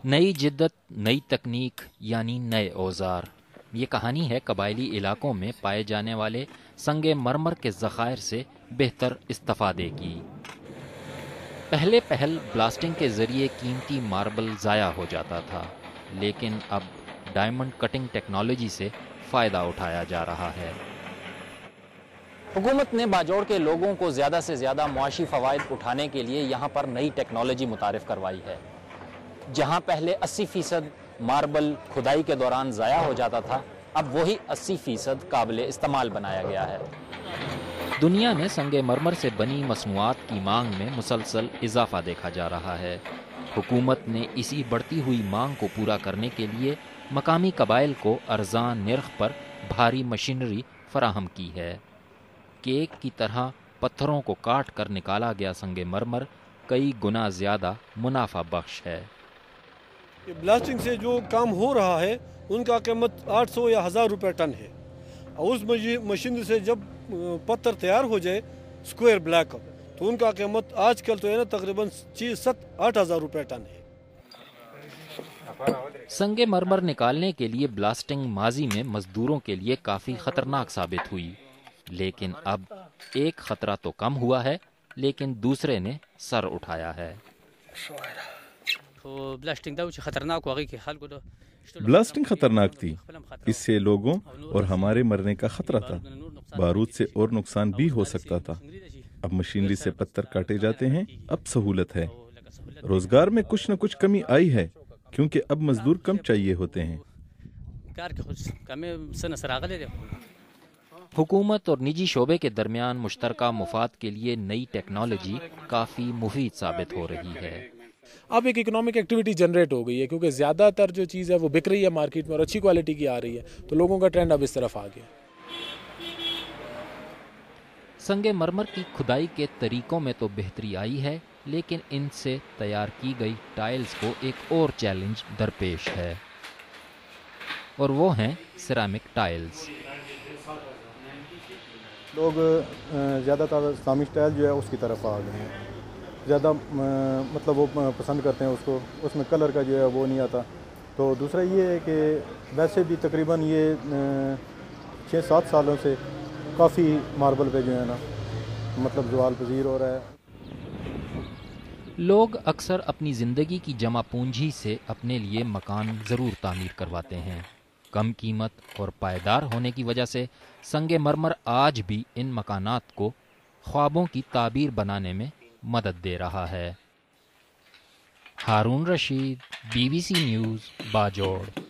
नई जिद्दत, नई तकनीक यानी नए औजार। ये कहानी है कबायली इलाकों में पाए जाने वाले संगे मरमर के ज़खायर से बेहतर इस्तिफादे की। पहले पहल ब्लास्टिंग के ज़रिए कीमती मार्बल ज़ाया हो जाता था, लेकिन अब डायमंड कटिंग टेक्नोलॉजी से फ़ायदा उठाया जा रहा है। हुकूमत ने बाजोड़ के लोगों को ज़्यादा से ज़्यादा मुआशी फ़वाइद उठाने के लिए यहाँ पर नई टेक्नोलॉजी मुतारिफ़ करवाई है। जहाँ पहले 80% मार्बल खुदाई के दौरान ज़ाया हो जाता था, अब वही 80% काबिल इस्तेमाल बनाया गया है। दुनिया में संगे मरमर से बनी मसनूआत की मांग में मुसलसल इजाफा देखा जा रहा है। हुकूमत ने इसी बढ़ती हुई मांग को पूरा करने के लिए मकामी कबाइल को अरजान निर्ख पर भारी मशीनरी फराहम की है। केक की तरह पत्थरों को काट कर निकाला गया संगे मरमर कई गुना ज़्यादा मुनाफा बख्श है। ब्लास्टिंग से जो काम हो रहा है उनका कीमत 800 या 1000 रुपये टन है, और उस मशीन से जब पत्थर तैयार हो जाए स्क्वायर ब्लैक, तो उनका कीमत आजकल तो है ना तकरीबन 7-8 हज़ार रुपये टन है। संगे मरमर निकालने के लिए ब्लास्टिंग माजी में मजदूरों के लिए काफ़ी ख़तरनाक साबित हुई, लेकिन अब एक ख़तरा तो कम हुआ है, लेकिन दूसरे ने सर उठाया है। ब्लास्टिंग खतरनाक थी, इससे लोगों और हमारे मरने का खतरा था। बारूद से और नुकसान भी हो सकता था। अब मशीनरी से पत्थर काटे जाते हैं, अब सहूलत है। रोजगार में कुछ न कुछ कमी आई है, क्योंकि अब मजदूर कम चाहिए होते हैं। हुकूमत और निजी शोबे के दरमियान मुश्तरका मुफाद के लिए नई टेक्नोलॉजी काफ़ी मुफीद साबित हो रही है। अब एक इकोनॉमिक एक्टिविटी जनरेट हो गई है, क्योंकि ज़्यादातर जो चीज़ है वो बिक रही है मार्केट में और अच्छी क्वालिटी की आ रही है, तो लोगों का ट्रेंड अब इस तरफ आ गया। संगे मरमर की खुदाई के तरीकों में तो बेहतरी आई है, लेकिन इनसे तैयार की गई टाइल्स को एक और चैलेंज दरपेश है, और वो हैं सिरामिक टाइल्स। लोग ज़्यादातर इस्लामिक स्टाइल जो है उसकी तरफ आ गए हैं, ज़्यादा मतलब वो पसंद करते हैं उसको, उसमें कलर का जो है वो नहीं आता। तो दूसरा ये है कि वैसे भी तकरीबन ये 6-7 सालों से काफ़ी मार्बल पे जो है ना मतलब ज़वाल पजीर हो रहा है। लोग अक्सर अपनी ज़िंदगी की जमा पूंजी से अपने लिए मकान ज़रूर तामीर करवाते हैं। कम कीमत और पायदार होने की वजह से संगे मरमर आज भी इन मकानात को ख्वाबों की ताबीर बनाने में मदद दे रहा है। हारून रशीद, BBC न्यूज़, बाजोड़।